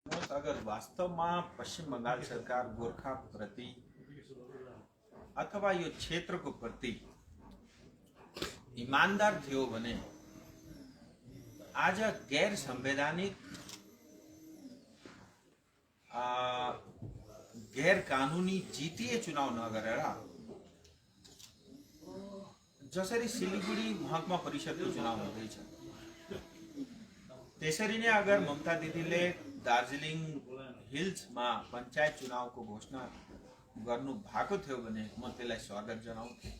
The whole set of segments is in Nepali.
अगर वास्तवमा पश्चिम बंगाल सरकार गोर्खा प्रति अथवा यो क्षेत्रको प्रति ईमानदार थियो भने आज गैर संवैधानिक गैर कानूनी जीटीए चुनाव नगरेर जसरी सिलिगुडी महकुमा परिषदको चुनाव हुँदैछ त्यसरी नै अगर ममता दिदीले दार्जिलिङ हिल्समा पञ्चायत चुनावको घोषणा गर्नु भएको थियो भने म त्यसलाई स्वागत जनाउँथे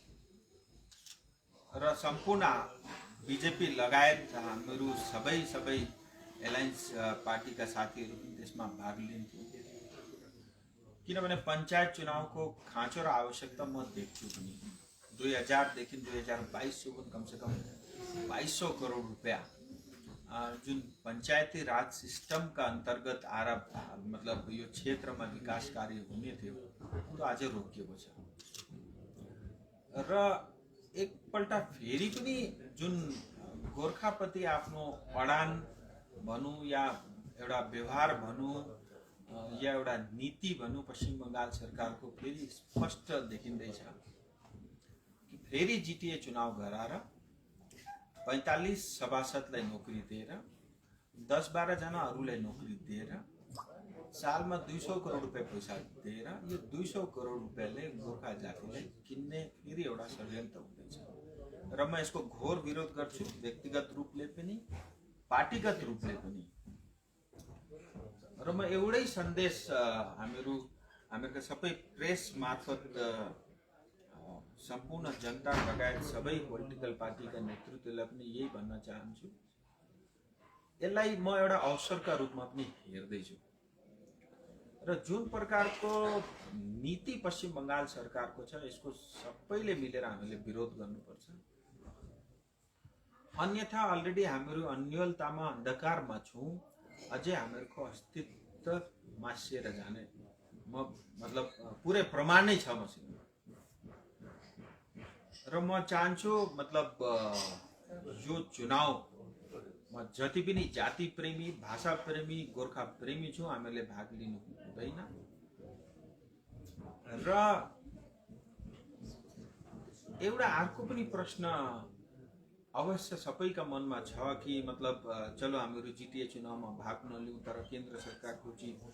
र सम्पूर्ण बीजेपी लगायत हामीहरू सबै एलायन्स पार्टीका साथीहरू पनि त्यसमा भाग लिन्थे किनभने पञ्चायत चुनावको खाँचो र आवश्यकता म देख्छु पनि 2000 देखि 2022 सम्म कमसेकम 2200 करोड रुपैयाँ जुन पंचायती राज सिस्टम का अंतर्गत आएर मतलब यो क्षेत्रमा विकास कार्य हुने थियो त्यो आज रोकिएको छ र एकपल्ट फेरि पनि जुन गोर्खाप्रति आफ्नो अडान भनौं या एउटा व्यवहार भनौं या एउटा नीति भनौं पश्चिम बंगाल सरकारको फेरि स्पष्ट देखिँदैछ कि फेरि जीटीए चुनाव गराएर 45 सभासदलाई नोकरी दिएर 10-12 जना अरूलाई नोकरी दिएर सालमा 200 करोड रुपैयाँ पैसा दिएर यो 200 करोड रुपैयाँले गोर्खा जातिलाई किन्ने फेरि एउटा षड्यन्त्र हुँदैछ र म यसको घोर विरोध गर्छु व्यक्तिगत रूपले पनि पार्टीगत रूपले पनि र म एउटै सन्देश हामीहरुका सबै प्रेस मार्फत सम्पूर्ण जनता लगायत सबै पोलिटिकल पार्टीका नेतृत्वलाई पनि यही भन्न चाहन्छु यसलाई म एउटा अवसरका रूपमा पनि हेर्दैछु र जुन प्रकारको नीति पश्चिम बंगाल सरकारको छ यसको सबैले मिलेर हामीले विरोध गर्नुपर्छ अन्यथा अलरेडी हामीहरु अन्यलतामा अन्धकारमा छौं अझै हामीहरुको अस्तित्व मासिएर जाने मतलब पुरै प्रमाण नै छ मसित र म चाहन्छु मतलब यो चुनाव म जति पनि जाति प्रेमी भाषा प्रेमी गोर्खा प्रेमी छु हामीले भाग लिनु हुँदैन र एउटा अर्को पनि प्रश्न अवश्य सबैका मनमा छ कि मतलब चलो हामीहरु जीटीए चुनावमा भाग नलिउँ तर केन्द्र सरकारको चाहिँ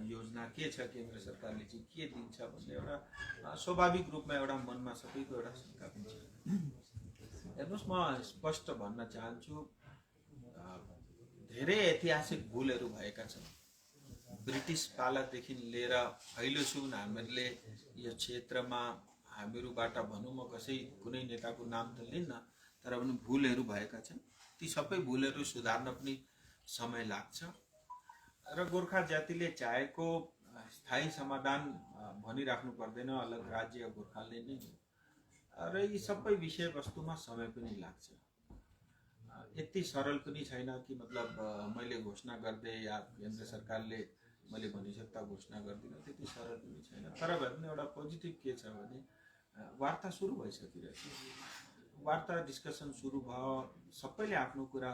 योजना के छ केन्द्र सरकारले चाहिँ के दिन्छ भन्ने एउटा स्वाभाविक रूपमा एउटा मनमा सबैको एउटा शंका पनि छ हेर्नुस् म स्पष्ट भन्न चाहन्छु धेरै ऐतिहासिक भूलहरू भएका छन् ब्रिटिश कालदेखि लिएर अहिलेसम्म हामीहरूले यो क्षेत्रमा हामीहरुबाट भनौं म कसै कुनै नेताको नाम त लिन्न तर पनि भूलहरू भएका छन् ती सबै भूलहरू सुधार्न पनि समय लाग्छ र गोर्खा जातिले चाहेको स्थायी समाधान भनिराख्नु पर्दैन अलग राज्य गोर्खाले नै र यी सबै विषय वस्तुमा समय पनि लाग्छ यति सरल पनि छैन कि मतलब मैले घोषणा गर्दै या केन्द्र सरकारले मैले भनिसक्दा घोषणा गर्दिन त्यति सरल पनि छैन तर भए पनि एउटा पोजिटिभ के छ भने वार्ता सुरु भइसकिरहेछ वार्ता डिस्कसन सुरु भयो सबैले आफ्नो कुरा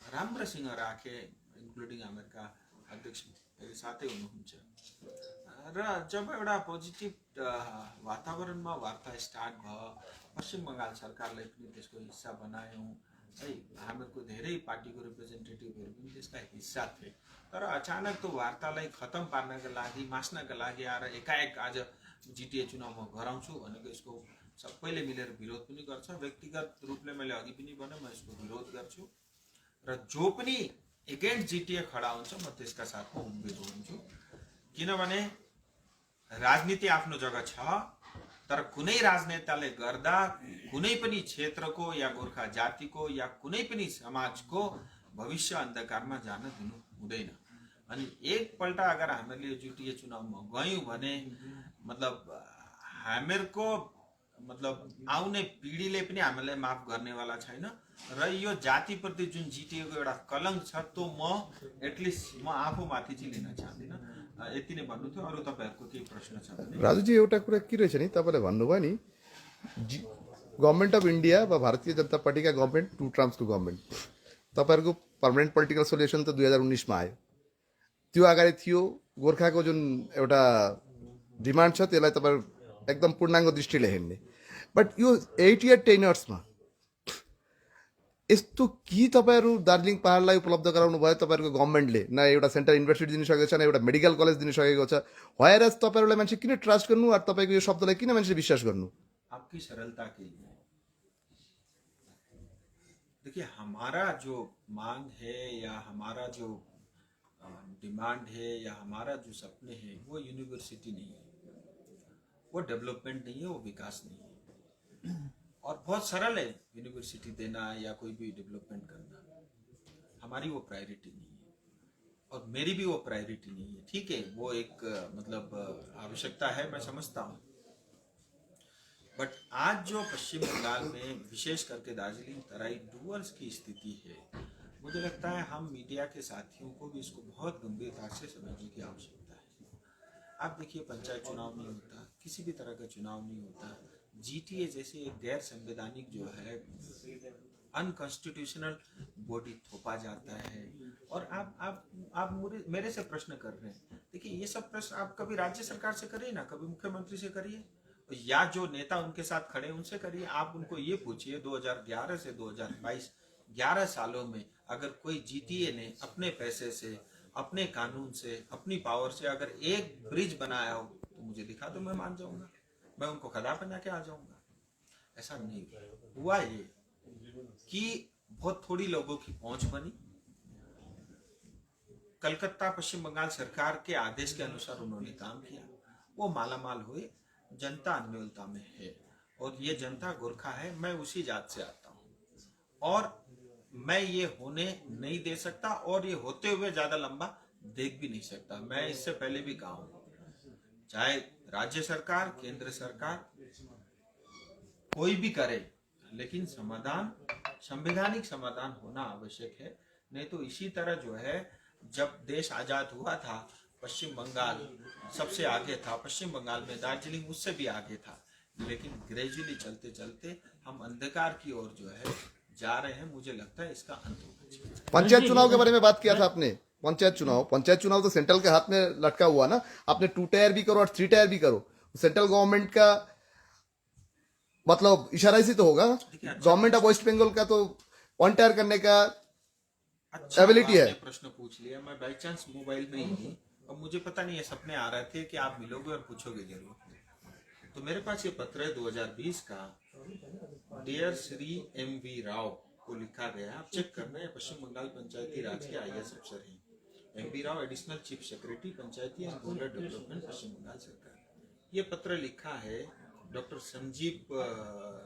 राम्रोसँग राखे इन्क्लुडिङ अमेरिका अध्यक्ष साथै हुनुहुन्छ र जब एउटा पोजिटिभ वातावरणमा वार्ता स्टार्ट भयो पश्चिम बंगाल सरकारलाई पनि त्यसको हिस्सा बनायौं है हामीहरुको धेरै पार्टीको रिप्रेजेन्टेटिभहरु पनि त्यसका हिस्सा थिए तर अचानक त्यो वार्तालाई खतम पार्नका लागि मास्नका लागि आएर एकाएक आज जीटीए चुनावमा गराउँछु भनेको यसको सबैले मिलेर विरोध पनि गर्छ व्यक्तिगत रूपले मैले अघि पनि भने म यसको विरोध गर्छु र जो पनि एगेन्स्ट जीटीए खडा हुन्छ म त्यसका साथमा उभिएको हुन्छु किनभने राजनीति आफ्नो जग्गा छ तर कुनै राजनेताले गर्दा कुनै पनि क्षेत्रको या गोर्खा जातिको या कुनै पनि समाजको भविष्य अन्धकारमा जान दिनु हुँदैन अनि एकपल्ट अगर हामीले जीटीए चुनावमा गयौं भने मतलब हामीहरुको मतलब आउने पीढीले पनि हामीलाई माफ गर्नेवाला छैन र यो जाति प्रति जुन जीटीएको एउटा कलंक छ त्यो म एटलिस्ट म आफूमाथि चाहिँ लिन चाहदिन यति नै भन्नु थियो अरु तपाईहरुको के प्रश्न छ भने राजुजी एउटा कुरा के रहेछ नि तपाईले भन्नुभयो नि गभर्नमेन्ट अफ इन्डिया वा भारतीय जनता पार्टी का गभर्नमेन्ट 2 टर्म्स को गभर्नमेन्ट तपाईँहरूको पर्मानेन्ट पोलिटिकल सोल्युसन त 2019मा आयो, त्यो अगाडि थियो। गोर्खाको जुन एउटा डिमान्ड छ त्यसलाई तपाईँ एकदम पूर्णाङ्ग दृष्टिले हेर्ने, बट यो 8 इयर 10 इयर्समा यस्तो कि तपाईँहरू दार्जिलिङ पहाडलाई उपलब्ध गराउनु भयो तपाईँहरूको गभर्मेन्टले, न एउटा सेन्ट्रल युनिभर्सिटी दिनसकेको छ, न एउटा मेडिकल कलेज दिनसकेको छ। भएर तपाईँहरूलाई मान्छे किन ट्रस्ट गर्नु, अरू तपाईँको यो शब्दलाई किन मान्छेले विश्वास गर्नु? आपकी सरलता के लिए। देखिए, हमारा जो मांग है या हमारा जो डिमांड है या हमारा जो सपने हैं वो यूनिवर्सिटी नहीं है, वो डेवलपमेंट नहीं है, वो विकास नहीं है। और बहुत सरल है यूनिवर्सिटी देना या कोई भी डेवलपमेंट करना, हमारी वो प्रायोरिटी नहीं है और मेरी भी वो प्रायोरिटी नहीं है। ठीक है, वो एक मतलब आवश्यकता है, मैं समझता हूँ, बट आज जो पश्चिम बंगाल में विशेष करके दार्जिलिंग तराई डुवर्स की स्थिति है, मुझे लगता है हम मीडिया के साथियों को भी इसको बहुत गंभीरता से समझने की आवश्यकता है। आप देखिए, पंचायत चुनाव नहीं होता, किसी भी तरह का चुनाव नहीं होता, जीटीए जैसे एक गैर संवैधानिक जो है अनकॉन्स्टिट्यूशनल बॉडी थोपा जाता है। और आप मेरे से प्रश्न कर रहे हैं। देखिए, ये सब प्रश्न आप कभी राज्य सरकार से करिए ना, कभी मुख्यमंत्री से करिए, या जो नेता उनके साथ खड़े उनसे करिए। आप उनको ये पूछिए 2011 से 2022 11 सालों में अगर कोई जीटीए ने अपने पैसे से, अपने कानून से, अपनी पावर से अगर एक ब्रिज बनाया हो तो मुझे दिखा दो, मैं मान जाऊंगा, मैं उनको खड़ा बना के आ जाऊंगा। ऐसा नहीं हुआ। ये कि बहुत थोड़ी लोगों की पहुंच बनी, कलकत्ता पश्चिम बंगाल सरकार के आदेश के अनुसार उन्होंने काम किया, वो मालामाल हुए। जनता अन्योलता में है और ये जनता गोरखा है, मैं उसी जात से आता हूं और मैं ये होने नहीं दे सकता और ये होते हुए ज्यादा लंबा देख भी नहीं सकता। मैं इससे पहले भी कहा हूं, चाहे राज्य सरकार, केंद्र सरकार कोई भी करे, लेकिन समाधान संवैधानिक समाधान होना आवश्यक है। नहीं तो इसी तरह जो है, जब देश आजाद हुआ था पश्चिम बंगाल सबसे आगे था, पश्चिम बंगाल में दार्जिलिंग उससे भी आगे था, लेकिन ग्रेजुअली चलते चलते हम अंधकार की ओर जो है जा रहे हैं। मुझे लगता है इसका अंत होना चाहिए। पंचायत चुनाव के बारे में बात किया था आपने। पंचायत चुनाव तो सेंट्रल के हाथ में लटका हुआ ना। आपने 2 टायर भी करो और 3 टायर भी करो, सेंट्रल गवर्नमेंट का मतलब इशारा इसी तो होगा। गवर्नमेंट ऑफ वेस्ट बंगाल का तो 1 टायर करने का एबिलिटी है। प्रश्न पूछ लिया, मैं बाई चांस मोबाइल में ही थी और मुझे पता नहीं है, सपने आ रहे थे कि आप मिलोगे और पूछोगे जरूर। तो मेरे पास ये पत्र है 2020 का, डियर श्री M.V. राव को लिखा गया। आप चेक करना है, पश्चिम बंगाल पंचायती राज के IAS अफसर हैं। M.V. Rao, additional chief secretary Panchayati and rural development पश्चिम बंगाल सरकार। ये पत्र लिखा है डॉक्टर संजीव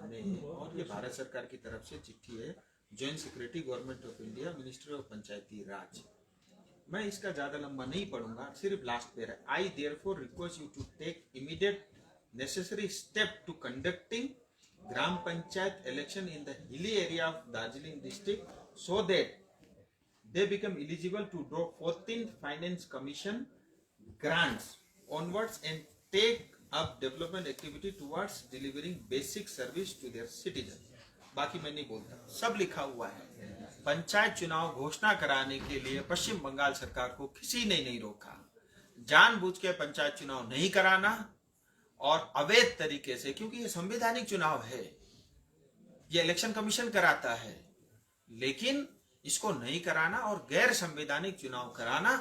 ने और ये भारत सरकार की तरफ से चिट्ठी है, joint secretary government of India, ministry of Panchayati Raj. मैं इसका ज्यादा लंबा नहीं पढ़ूंगा, सिर्फ लास्ट पेयर है। I therefore request you to take immediate necessary step to conducting gram panchayat election in the hilly area of Darjeeling district so that they become eligible to draw 14th Finance Commission grants onwards and take up development activity towards delivering basic service to their citizens. बाकी मैं नहीं बोलता, सब लिखा हुआ है। पंचायत चुनाव घोषणा कराने के लिए पश्चिम बंगाल सरकार को किसी ने नहीं रोका। जानबूझ के पंचायत चुनाव नहीं कराना और अवैध तरीके से, क्योंकि ये संवैधानिक चुनाव है, ये इलेक्शन कमीशन कराता है, लेकिन इसको नहीं कराना और गैर संवैधानिक चुनाव कराना,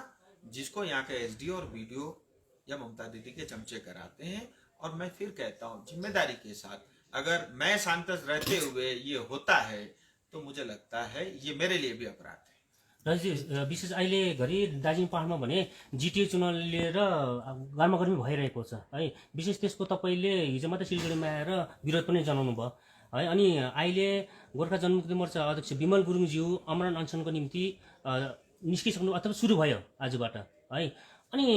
जिसको यहाँ के SD और BDO या ममता दीदी के चमचे कराते हैं। और मैं फिर कहता हूँ, जिम्मेदारी के साथ, अगर मैं सांसद रहते हुए ये होता है तो मुझे लगता है ये मेरे लिए भी अपराध है। विशेष अहिले घरि दार्जिलिङ पहाडमा भने जिटिए चुनाव लिएर गर्मागर्मी भइरहेको छ है। विशेष त्यसको तपाईले हिजो मात्रै सिलगढीमा आएर विरोध पनि जनाउनु भयो है। अनि अहिले गोर्खा जनमुक्ति मोर्चा अध्यक्ष विमल गुरुङज्यू आमरण अनसनको निम्ति निस्किसक्नु अथवा सुरु भयो आजबाट है। अनि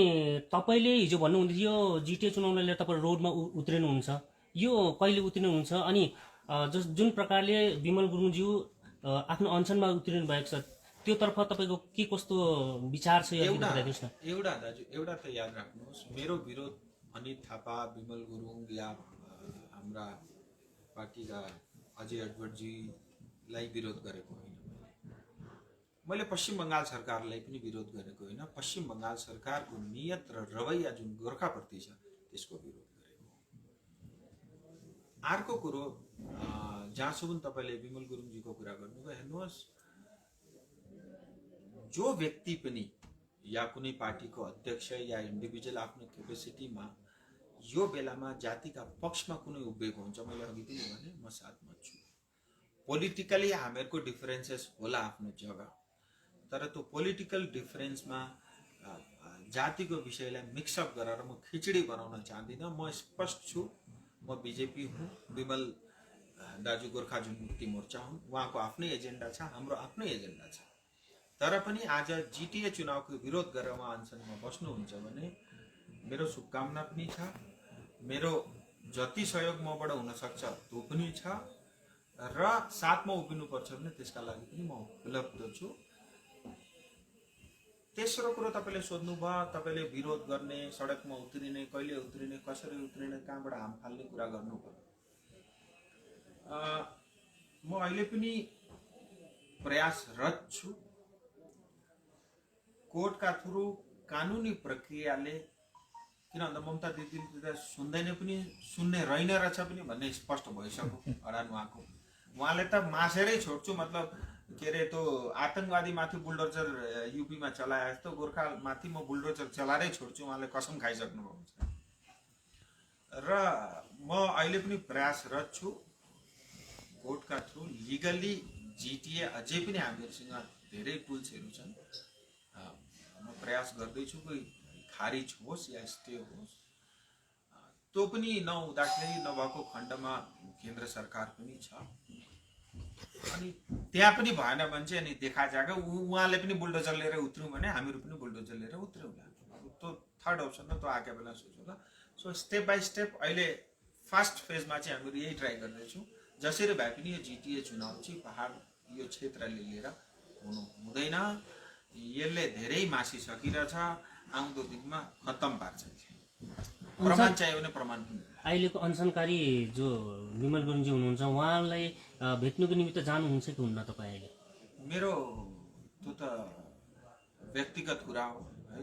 तपाईले हिजो भन्नुहुँदै थियो जिटिए चुनावलाई लिएर तपाईँ रोडमा उत्रिनुहुन्छ, यो कहिले उत्रिनुहुन्छ? अनि जुन प्रकारले विमल गुरुङज्यू आफ्नो अनसनमा उत्रिनु भएको छ त्यो तर्फ तपाईको के कस्तो विचार छ? एउटा दाजु, एउटा त याद राख्नुहोस्, मेरो विरोध अनित थापा, विमल गुरुङ या हाम्रा पार्टीका अजय अडवाणीजीलाई विरोध गरेको होइन। मैले पश्चिम बङ्गाल सरकारलाई पनि विरोध गरेको होइन, पश्चिम बङ्गाल सरकारको नियत र रवैया जुन गोर्खाप्रति छ त्यसको विरोध गरेको। अर्को कुरो जहाँसम्म तपाईँले विमल गुरुङजीको कुरा गर्नुभयो, हेर्नुहोस्, जो व्यक्ति पनि या कुनै पार्टीको अध्यक्ष या इन्डिभिजुअल आफ्नो क्यापेसिटीमा यो बेलामा जातिका पक्षमा कुनै उभिएको हुन्छ, मैले अघि पनि भने म साथमा छु। पोलिटिकली हामीहरूको डिफरेन्सेस होला आफ्नो जग्गा, तर त्यो पोलिटिकल डिफरेन्समा जातिको विषयलाई मिक्सअप गरेर म खिचडी बनाउन चाहदिनँ। म स्पष्ट छु, म बिजेपी हुँ, विमल दाजु गोर्खा जनमुक्ति मोर्चा हुन्, उहाँको आफ्नै एजेन्डा छ, हाम्रो आफ्नै एजेन्डा छ। तर पनि आज जिटिए चुनावको विरोध गरेर उहाँ अनसनमा बस्नुहुन्छ भने मेरो शुभकामना पनि छ, मेरो जति सहयोग मबाट हुन सक्छ त्यो पनि छ, र साथमा उभिनुपर्छ भने त्यसका लागि पनि म उपलब्ध छु। तेस्रो कुरो तपाईँले सोध्नुभयो, तपाईँले विरोध गर्ने, सडकमा उत्रिने, कहिले उत्रिने, कसरी उत्रिने, कहाँबाट हाम फाल्ने कुरा गर्नुभयो। म अहिले पनि प्रयासरत छु। कोर्टका थ्रु कानुनी प्रक्रियाले, किन भन्दा ममता दिदीले त सुन्दैन पनि, सुन्ने रहेन रहेछ पनि भन्ने स्पष्ट भइसक्यो अडान उहाँको। उहाँले त मासेरै छोड्छु, मतलब के अरे त्यो आतंकवादी माथि बुलडोजर युपीमा चलाए जस्तो गोर्खा माथि म बुलडोजर चलाएरै छोड्छु, उहाँले कसम खाइसक्नु भएको छ। र म अहिले पनि प्रयासरत छु कोर्टका थ्रु लिगली जिटिए, अझै पनि हामीहरूसँग धेरै टुल्सहरू छन्। म प्रयास गर्दैछु कोही खारिज होस् या स्टे होस्, त्यो पनि नहुँदाखेरि नभएको खण्डमा केन्द्र सरकार पनि छ, अनि त्यहाँ पनि भएन भने चाहिँ अनि देखा जाएगा उहाँले पनि बुलडोजर लिएर उत्रौँ भने हामीहरू पनि बुलडोजर लिएर उत्रौँला। त्यो थर्ड अप्सन हो, त्यो आएका बेला सोचौँला। सो स्टेप बाई स्टेप अहिले फर्स्ट फेजमा चाहिँ हामीहरू यही ट्राई गर्दैछौँ, जसरी भए पनि यो जिटिए चुनाव चाहिँ पहाड यो क्षेत्रले लिएर हुनु हुँदैन। यसले धेरै मासिसकिरहेछ, आउँदो दिनमा खत्तम पार्छ। प्रमाण चाहियो भने प्रमाण पनि। अहिलेको अनसनकारी जो विमल गुरुङजी हुनुहुन्छ, उहाँलाई भेट्नुको निमित्त जानुहुन्छ कि हुन्न तपाईँ अहिले? मेरो त्यो त व्यक्तिगत कुरा हो है,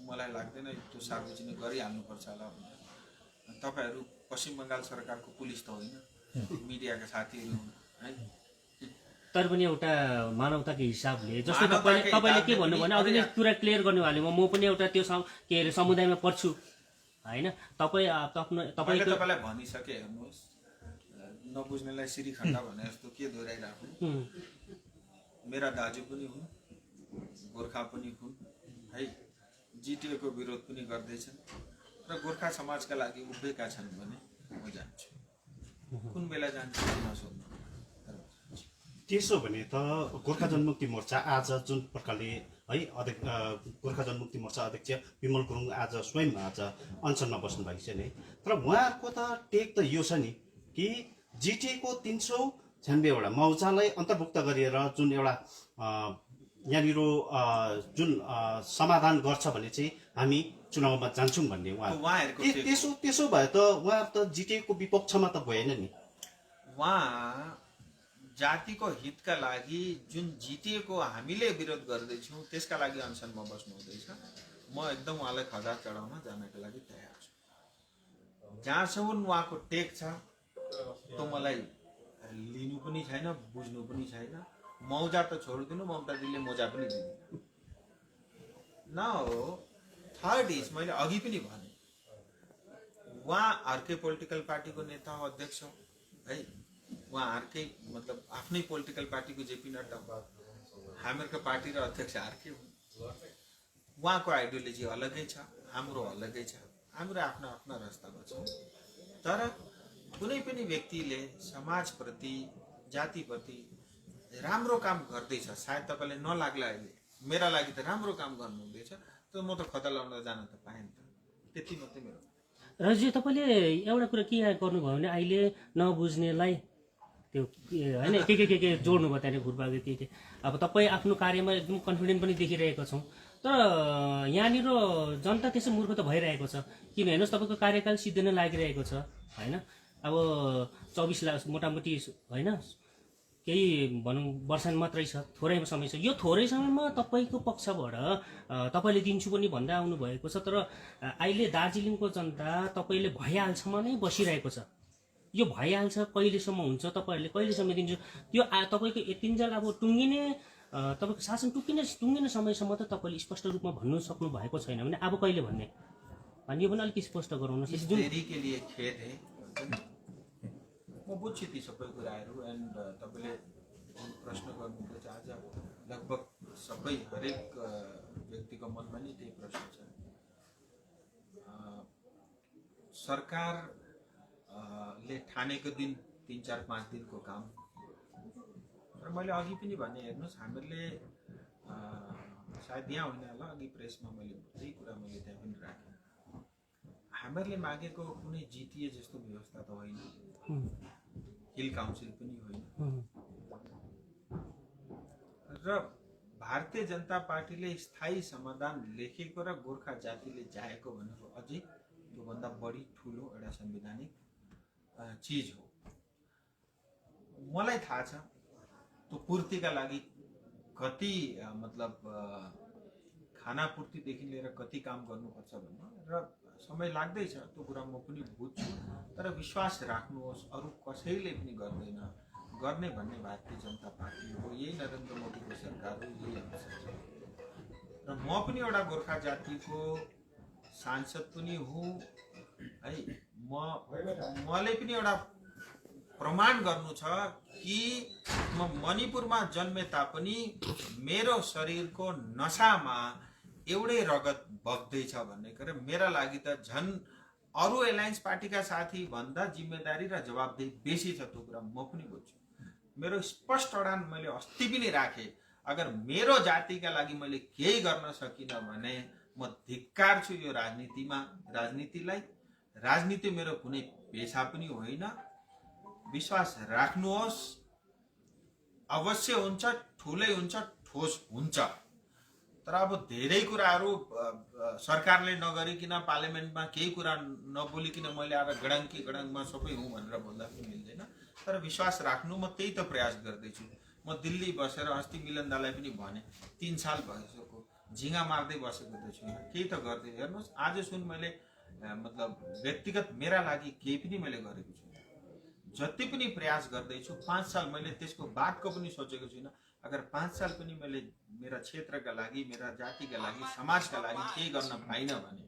मलाई लाग्दैन त्यो सार्वजनिक गरिहाल्नुपर्छ होला भनेर। तपाईँहरू पश्चिम बङ्गाल सरकारको पुलिस त होइन, मिडियाका साथीहरू हुन् है। तर पनि एउटा मानवताको हिसाबले जस्तो तपाईँले के भन्नु भने अघि नै कुरा क्लियर गर्नुभयो, म पनि एउटा त्यो के अरे समुदायमा पर्छु होइन। तपाईँलाई भनिसके, हेर्नुहोस्, नबुझ्नेलाई श्रीखण्ड भने जस्तो के दोहोऱ्याइराख्नु। मेरा दाजु पनि हुन्, गोर्खा पनि हुन् है, जिटिए को विरोध पनि गर्दैछन् र गोर्खा समाजका लागि उभिएका छन् भने म जान्छु। कुन बेला जान्छु नसोध्नु। त्यसो भने त गोर्खा जनमुक्ति मोर्चा आज जुन प्रकारले है गोर्खा जनमुक्ति मोर्चा अध्यक्ष विमल गुरुङ आज स्वयं आज अनसनमा बस्नु भएको छ नि, तर उहाँहरूको त टेक त यो छ नि कि जिटिएको 396वटा मौजालाई अन्तर्भुक्त गरिएर जुन एउटा यहाँनिर जुन समाधान गर्छ भने चाहिँ हामी चुनावमा जान्छौँ भन्ने उहाँ। त्यसो भए त उहाँ त जिटिएको विपक्षमा त भएन नि। उहाँ जातिको हितका लागि जुन जिटिएको हामीले विरोध गर्दैछौँ त्यसका लागि अनसनमा बस्नु हुँदैछ। म एकदम उहाँलाई खजा चढाउन जानको लागि तयार छु। जहाँसम्म उहाँको टेक छ त्यो मलाई लिनु पनि छैन, बुझ्नु पनि छैन। मौजा त छोडिदिनु, ममता दिदीले मोजा पनि दिनु न हो। थर्ड इज, मैले अघि पनि भने, उहाँ अर्कै पोलिटिकल पार्टीको नेता हो, अध्यक्ष हो है, उहाँ अर्कै मतलब आफ्नै पोलिटिकल पार्टीको जेपी नड्डा हो, हामीहरूको पार्टी र अध्यक्ष अर्कै हुन्। उहाँको आइडियोलोजी अलगै छ, हाम्रो अलगै छ, हाम्रो आफ्ना आफ्ना रास्तामा छौँ। तर कुनै पनि व्यक्तिले समाजप्रति, जातिप्रति राम्रो काम गर्दैछ, सायद तपाईँलाई नलाग्ला, अहिले मेरा लागि त राम्रो काम गर्नु हुँदैछ, त म त खतरा लाउन जान त पाएँ नि त। त्यति मात्रै मेरो। राजु, तपाईँले एउटा कुरा के गर्नुभयो भने अहिले नबुझ्नेलाई त्यो होइन के जोड्नु भयो त्यहाँनिर घुरबागे के अब तपाईँ आफ्नो कार्यमा एकदम कन्फिडेन्ट पनि देखिरहेको छौँ, तर यहाँनिर जनता त्यसै मूर्ख त भइरहेको छ। किन हेर्नुहोस्, तपाईँको कार्यकाल सिद्धिन लागिरहेको छ होइन। अब 24 लाख मोटामोटी होइन केही भनौँ वर्ष मात्रै छ, थोरै समय छ। यो थोरै समयमा तपाईँको पक्षबाट तपाईँले दिन्छु पनि भन्दै आउनु भएको छ, तर अहिले दार्जिलिङको जनता तपाईँले भइहाल्छमा नै बसिरहेको छ। यो भइहाल्छ, कहिलेसम्म हुन्छ, तपाईँहरूले कहिलेसम्म दिन्छु, त्यो तपाईँको यतिन्जेल अब टुङ्गिने तपाईँको शासन टुङ्गिने समयसम्म त तपाईँले स्पष्ट रूपमा भन्नु सक्नु भएको छैन भने अब कहिले भन्ने, अनि यो पनि अलिक स्पष्ट गराउनुहोस्। इस देरी के लिए खेद है। म बुझ्छु ती सबै कुराहरू। एन्ड तपाईँले जुन प्रश्न गर्नुहुन्छ आज लगभग सबै हरेक व्यक्तिको मनमा नि त्यही प्रश्न छ। सरकारले ठानेको दिन 3, 4, 5 दिनको काम, र मैले अघि पनि भने हेर्नुहोस्, हामीहरूले सायद यहाँ होइन होला, अघि प्रेसमा मैले त्यही कुरा मैले त्यहाँ पनि राखेँ। हामीहरूले मागेको कुनै जिटिए जस्तो व्यवस्था त होइन, हिल काउन्सिल पनि होइन, र भारतीय जनता पार्टीले स्थायी समाधान लेखेको र गोर्खा जातिले चाहेको भनेको अझै त्योभन्दा बढी ठुलो एउटा संवैधानिक चिज हो। मलाई थाहा छ त्यो पूर्तिका लागि कति मतलब खाना पूर्तिदेखि लिएर कति काम गर्नुपर्छ भन्ने, र समय लाग्दैछ, त्यो कुरा म पनि बुझ्छु। तर विश्वास राख्नुहोस्, अरू कसैले पनि गर्दैन, गर्ने भन्ने भारतीय जनता पार्टी हो, यही नरेन्द्र मोदीको सरकार हो, यही हाम्रो सरकार। र म पनि एउटा गोर्खा जातिको सांसद पनि हुँ है। मलाई पनि एउटा प्रमाण गर्नु छ कि म मणिपुरमा जन्मे तापनि मेरो शरीरको नसामा एउटै रगत बग्दैछ भन्ने कुरा मेरा लागि त झन् अरू एलायन्स पार्टीका साथी भन्दा जिम्मेदारी र जवाबदेही बेसी छ। त्यो कुरा म पनि बुझ्छु। मेरो स्पष्ट अडान मैले अस्ति पनि राखेँ, अगर मेरो जातिका लागि मैले केही गर्न सकिनँ भने म धिक्कार छु यो राजनीतिलाई। राजनीति मेरो कुनै पेशा पनि होइन। विश्वास राख्नुहोस्, अवश्य हुन्छ, ठुलै हुन्छ, ठोस हुन्छ। तर अब धेरै कुराहरू सरकारले नगरिकन, पार्लियामेन्टमा केही कुरा नबोलिकन मैले अब गडङमा सबै हुँ भनेर भन्दा पनि मिल्दैन। तर विश्वास राख्नु, म त्यही त प्रयास गर्दैछु। म दिल्ली बसेर अस्ति मिलन दालाई पनि भने 3 साल भइसक्यो, झिङ्गा मार्दै बसेको त छुइनँ, केही त गर्दै। हेर्नुहोस्, आज सुन मैले मतलब व्यक्तिगत मेरा लागि केही पनि मैले गरेको छुइनँ। जति पनि प्रयास गर्दैछु, 5 साल मैले त्यसको बादको पनि सोचेको छुइनँ। अगर 5 साल पनि मैले मेरा क्षेत्रका लागि, मेरा जातिका लागि, समाजका लागि केही गर्न पाइनँ भने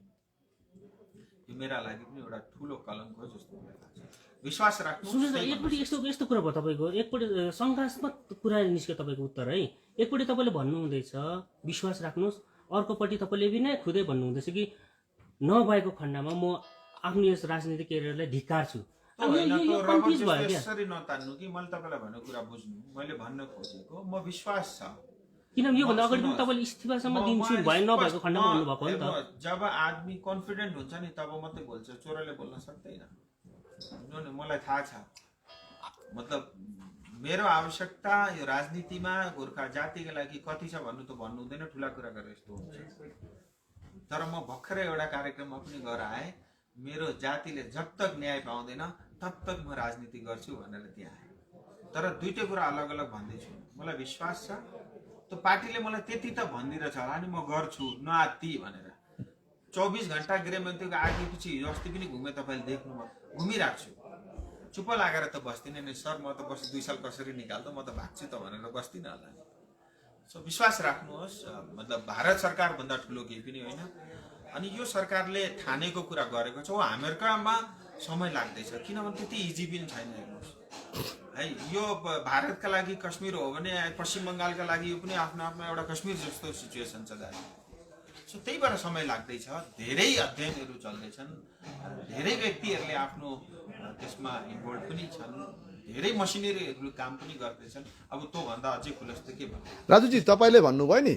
यो मेरा लागि पनि एउटा ठुलो कलङ्क हो जस्तो मलाई लाग्छ। विश्वास राख्नु। सुन्नुहोस्, एकपट्टि यस्तो कुरा भयो तपाईँको, एकपट्टि शङ्कास्पद कुरा निस्क्यो तपाईँको उत्तर है। एकपट्टि तपाईँले भन्नुहुँदैछ विश्वास राख्नुहोस्, अर्कोपट्टि तपाईँले पनि खुदै भन्नुहुँदैछ कि नभएको खण्डमा म आफ्नो यस राजनीतिक केरियरलाई धिक्कार्छु। यसरी नतान्नु कि मैले तपाईँलाई भनेको कुरा बुझ्नु। मैले भन्न खोजेको म विश्वास छ, किनभने योभन्दा अगाडि पनि तपाईँले इस्तिफासम्म दिन्छु नभएको खण्डमा भन्नुभएको हो नि त। जब आदमी कन्फिडेन्ट हुन्छ नि तब मात्रै बोल्छ, चोरले बोल्न सक्दैन। मलाई थाहा छ, मतलब मेरो आवश्यकता यो राजनीतिमा गोर्खा जातिका लागि कति छ भन्नु त भन्नु हुँदैन, ठुला कुरा गरेर यस्तो हुन्छ। तर म भर्खरै एउटा कार्यक्रममा पनि गएर आएँ, मेरो जातिले जब तक न्याय पाउँदैन तब तक म राजनीति गर्छु भनेर त्यहाँ आएँ। तर दुईटै कुरा अलग अलग भन्दैछु। मलाई विश्वास छ त्यो पार्टीले मलाई त्यति त भनिदिरहेछ होला नि, म गर्छु नआत्ती भनेर। 24 घण्टा गृहमन्त्रीको आगेपछि अस्ति पनि घुमेँ, तपाईँले देख्नुभयो, घुमिरहेको छु। चुप लागेर त बस्दिनँ नि सर, म त बस 2 साल कसरी निकाल्दा म त भाग्छु त भनेर बस्दिनँ होला नि। सो विश्वास राख्नुहोस्, मतलब भारत सरकार भन्दा ठुलो केही पनि होइन। अनि यो सरकारले ठानेको कुरा गरेको छ, हामीहरूकामा समय लाग्दैछ, किनभने त्यति इजी पनि छैन। हेर्नुहोस् है, यो भारतका लागि कश्मीर हो भने पश्चिम बङ्गालका लागि यो पनि आफ्नो आफ्नो एउटा कश्मीर जस्तो सिचुएसन छ दाजु। सो त्यही भएर समय लाग्दैछ, धेरै अध्ययनहरू चल्दैछन्, धेरै व्यक्तिहरूले आफ्नो त्यसमा इन्भल्भ पनि छन्, धेरै मसिनरीहरू काम पनि गर्दैछन्। अब त्योभन्दा अझै खुलस्त के भन्नु। राजुजी, तपाईँले भन्नुभयो नि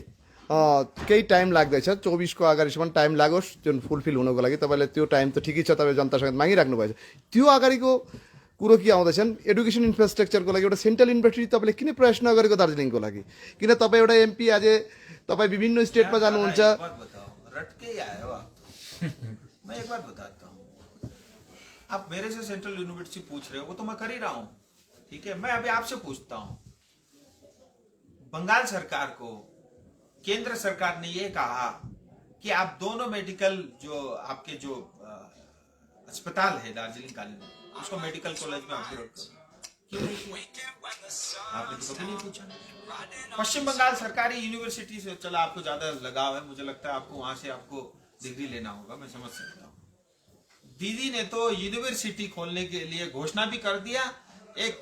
केही टाइम लाग्दैछ, 24 को अगाडिसम्म टाइम लागोस् जुन फुलफिल हुनको लागि। तपाईँले त्यो टाइम त ठिकै छ, तपाईँ जनतासँग मागिराख्नु भएछ। त्यो अगाडिको कुरो के आउँदैछन्, एडुकेसन इन्फ्रास्ट्रक्चरको लागि एउटा सेन्ट्रल युनिभर्सिटी तपाईँले किन प्रयास नगरेको दार्जिलिङको लागि? किन तपाईँ एउटा एमपी आज तपाईँ विभिन्न स्टेटमा जानुहुन्छ? मैं एक बात बताता हूँ, आप मेरे से सेंट्रल यूनिवर्सिटी पूछ रहे हो, वो तो मैं कर ही रहा हूँ, ठीक है। मैं अभी आपसे पूछता हूँ, बंगाल सरकार को केंद्र सरकार ने ये कहा कि आप दोनों मेडिकल जो आपके जो अस्पताल है दार्जिलिंग कालीन में उसको मेडिकल कॉलेज में अपग्रेड करो। क्यों नहीं किया? आपने तो कभी नहीं पूछा। पश्चिम बंगाल सरकारी यूनिवर्सिटी से, चला आपको ज्यादा लगाव है, मुझे लगता है आपको वहां से आपको डिग्री लेना होगा, मैं समझ सकता हूँ। दीदी ने तो यूनिवर्सिटी खोलने के लिए घोषणा भी कर दिया, एक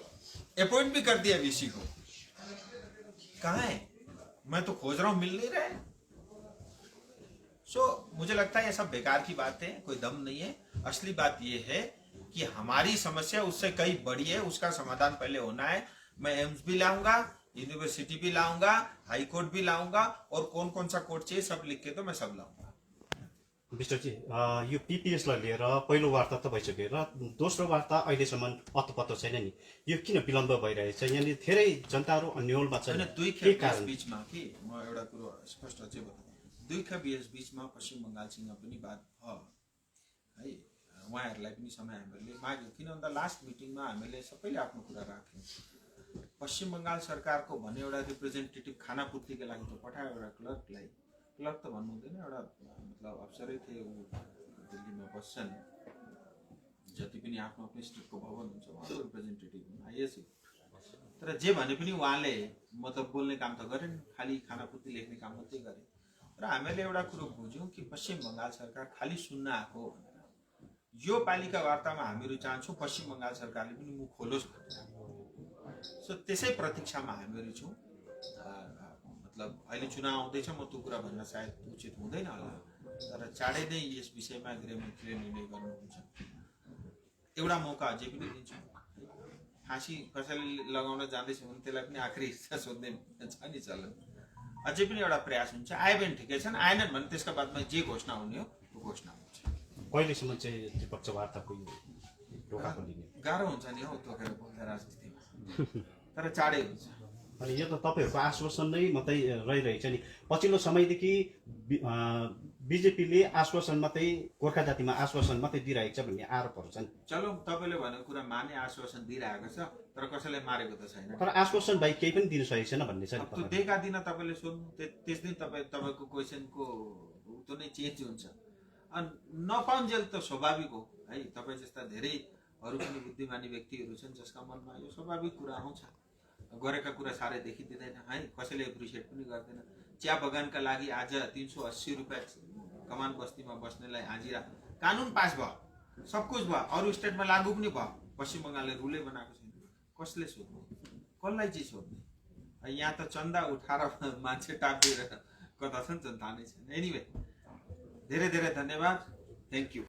अपॉइंट भी कर दिया वीसी को। कहाँ है? मैं तो खोज रहा हूं, मिल नहीं रहे। मुझे लगता है ये सब बेकार की बात है, कोई दम नहीं है। असली बात ये है कि हमारी समस्या उससे कई बड़ी है, उसका समाधान पहले होना है। मैं एम्स भी लाऊंगा, यूनिवर्सिटी भी लाऊंगा, हाई कोर्ट भी लाऊंगा, और कौन कौन सा कोर्ट चाहिए सब लिख के तो मैं सब लाऊंगा। विष्टजी, यो पिपिएसलाई लिएर पहिलो वार्ता त भइसक्यो र दोस्रो वार्ता अहिलेसम्म अत्तो छैन नि। यो किन विलम्ब भइरहेछ? यहाँनिर धेरै जनताहरू अन्यलमा छन्। के कारण? बीचमा कि म एउटा कुरो स्पष्ट चाहिँ बताएँ, दुईका बीचमा पश्चिम बंगालसँग पनि बात भयो है। उहाँहरूलाई पनि समय हामीले माग्यो, किन भन्दा लास्ट मिटिङमा हामीले सबैले आफ्नो कुरा राख्यौँ। पश्चिम बंगाल सरकारको भने एउटा रिप्रेजेन्टेटिभ खानापूर्तिको लागि त पठायो एउटा क्लर्कलाई। क्लर्क त भन्नु हुँदैन, एउटा मतलब अफसरै थिए, ऊ दिल्लीमा बस्छन्, जति पनि आफ्नो आफ्नो स्टेटको भवन हुन्छ उहाँको रिप्रेजेन्टेटिभ आइएस। तर जे भने पनि उहाँले मतलब बोल्ने काम त गरेन, खालि खानापूर्ति लेख्ने काम मात्रै गरे। र हामीले एउटा कुरो बुझ्यौँ कि पश्चिम बंगाल सरकार खालि सुन्न आएको भनेर। यो पालिका वार्तामा हामीहरू चाहन्छौँ पश्चिम बंगाल सरकारले पनि मुख खोलोस् भनेर। त्यसै प्रतीक्षामा हामीहरू छौँ। मतलब अहिले चुनाव आउँदैछ, म त्यो कुरा भन्न सायद उचित हुँदैन होला, तर चाँडै नै यस विषयमा गृहमन्त्रीले निर्णय गर्नुहुन्छ। एउटा मौका अझै पनि दिन्छौँ। फाँसी कसैले लगाउन जाँदैछ भने त्यसलाई पनि आखिरी हिस्सा सोध्ने छ नि चलन। अझै पनि एउटा प्रयास हुन्छ। आयो भने ठिकै छन्, आएनन् भने त्यसका बादमा जे घोषणा हुने हो त्यो घोषणा हुन्छ। कहिलेसम्म चाहिँ त्रिपक्ष वार्ताको ढोकाको लिने? गाह्रो हुन्छ नि हौ तोकेर बोल्दा राजनीतिमा, तर चाँडै हुन्छ। अनि यो त तपाईँहरूको आश्वासन नै मात्रै रहिरहेछ नि। पछिल्लो समयदेखि बिजेपीले आश्वासन मात्रै, गोर्खा जातिमा आश्वासन मात्रै दिइरहेको छ भन्ने आरोपहरू छन्। चलो, तपाईँले भनेको कुरा माने, आश्वासन दिइरहेको छ, तर कसैले मारेको त छैन। तर आश्वासन बाहेक केही पनि दिनु सकेको छैन भन्ने छ नि। त्यो दिएका दिन तपाईँले सोध्नु, त्यस दिन तपाईँको क्वेसनको त्यो नै चेन्ज हुन्छ। अनि नपाउन्जेल त स्वाभाविक हो है। तपाईँ जस्ता धेरै अरू पनि बुद्धिमानी व्यक्तिहरू छन् जसका मनमा यो स्वाभाविक कुरा आउँछ। गरेका कुरा साह्रै देखिँदैन है, कसैले एप्रिसिएट पनि गर्दैन। चिया बगानका लागि आज 380 रुपियाँ कमान बस्तीमा बस्नेलाई हाजिरा कानुन पास भयो, सब कुछ भयो, अरू स्टेटमा लागू पनि भयो, पश्चिम बंगालले रुलै बनाएको छैन। कसले सोध्ने, कसलाई चाहिँ सोध्ने? यहाँ त चन्दा उठाएर मान्छे टापिएर कता छन् थाहा नै छैन। एनिवे, धेरै धेरै धन्यवाद, थ्याङ्क यू।